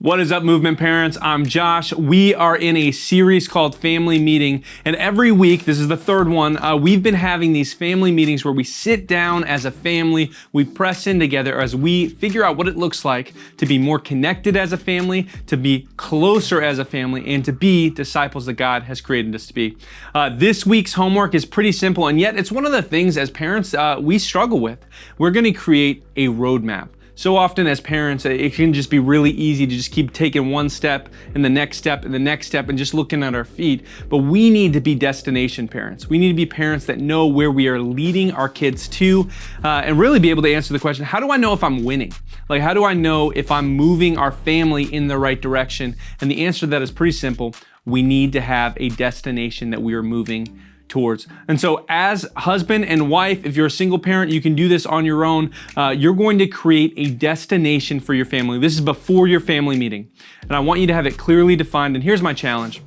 What is up, Movement Parents? I'm Josh. We are in a series called Family Meeting, and every week, this is the third one, we've been having these family meetings where we sit down as a family, we press in together as we figure out what it looks like to be more connected as a family, to be closer as a family, and to be disciples that God has created us to be. This week's homework is pretty simple, and yet it's one of the things as parents we struggle with. We're going to create a roadmap. So often as parents, it can just be really easy to just keep taking one step and the next step and the next step and just looking at our feet. But we need to be destination parents. We need to be parents that know where we are leading our kids to and really be able to answer the question, how do I know if I'm winning? Like, how do I know if I'm moving our family in the right direction? And the answer to that is pretty simple. We need to have a destination that we are moving towards. And so as husband and wife, if you're a single parent, you can do this on your own. You're going to create a destination for your family. This is before your family meeting. And I want you to have it clearly defined. And here's my challenge.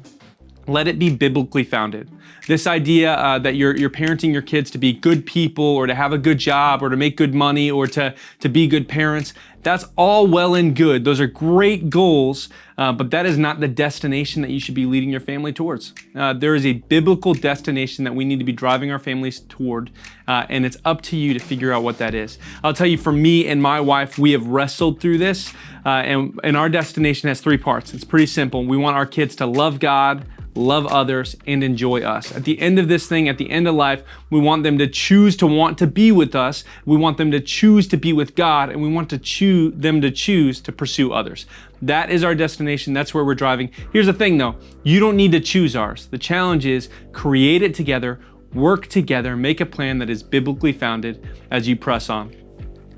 Let it be biblically founded. This idea that you're parenting your kids to be good people or to have a good job or to make good money or to be good parents, that's all well and good. Those are great goals, but that is not the destination that you should be leading your family towards. There is a biblical destination that we need to be driving our families toward, and it's up to you to figure out what that is. I'll tell you, for me and my wife, we have wrestled through this, and our destination has three parts. It's pretty simple. We want our kids to love God, love others, and enjoy us. At the end of this thing, at the end of life, we want them to choose to want to be with us. We want them to choose to be with God, and we want to choose to pursue others. That is our destination. That's where we're driving. Here's the thing though, you don't need to choose ours. The challenge is create it together, work together, make a plan that is biblically founded as you press on.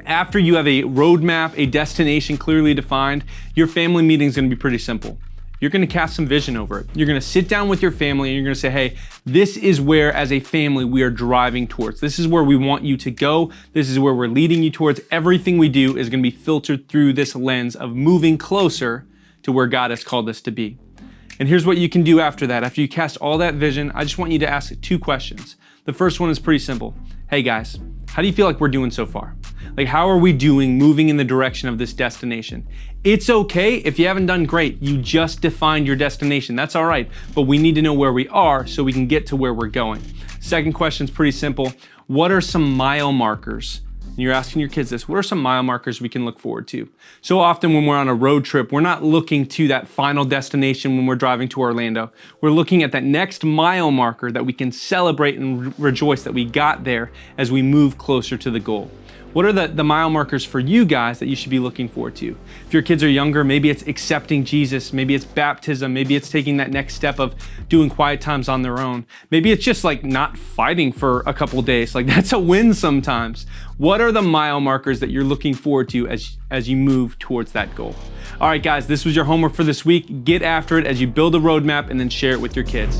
After you have a roadmap, a destination clearly defined, your family meeting is going to be pretty simple. You're going to cast some vision over it. You're going to sit down with your family and you're going to say, hey, this is where as a family we are driving towards. This is where we want you to go. This is where we're leading you towards. Everything we do is going to be filtered through this lens of moving closer to where God has called us to be. And here's what you can do after that. After you cast all that vision, I just want you to ask two questions. The first one is pretty simple. Hey guys, how do you feel like we're doing so far? Like, how are we doing moving in the direction of this destination? It's okay if you haven't done great. You just defined your destination. That's all right. But we need to know where we are so we can get to where we're going. Second question is pretty simple. What are some mile markers? And you're asking your kids this. What are some mile markers we can look forward to? So often when we're on a road trip, we're not looking to that final destination when we're driving to Orlando. We're looking at that next mile marker that we can celebrate and rejoice that we got there as we move closer to the goal. What are the mile markers for you guys that you should be looking forward to? If your kids are younger, maybe it's accepting Jesus, maybe it's baptism, maybe it's taking that next step of doing quiet times on their own. Maybe it's just like not fighting for a couple days. Like, that's a win sometimes. What are the mile markers that you're looking forward to as you move towards that goal? All right, guys, this was your homework for this week. Get after it as you build a roadmap and then share it with your kids.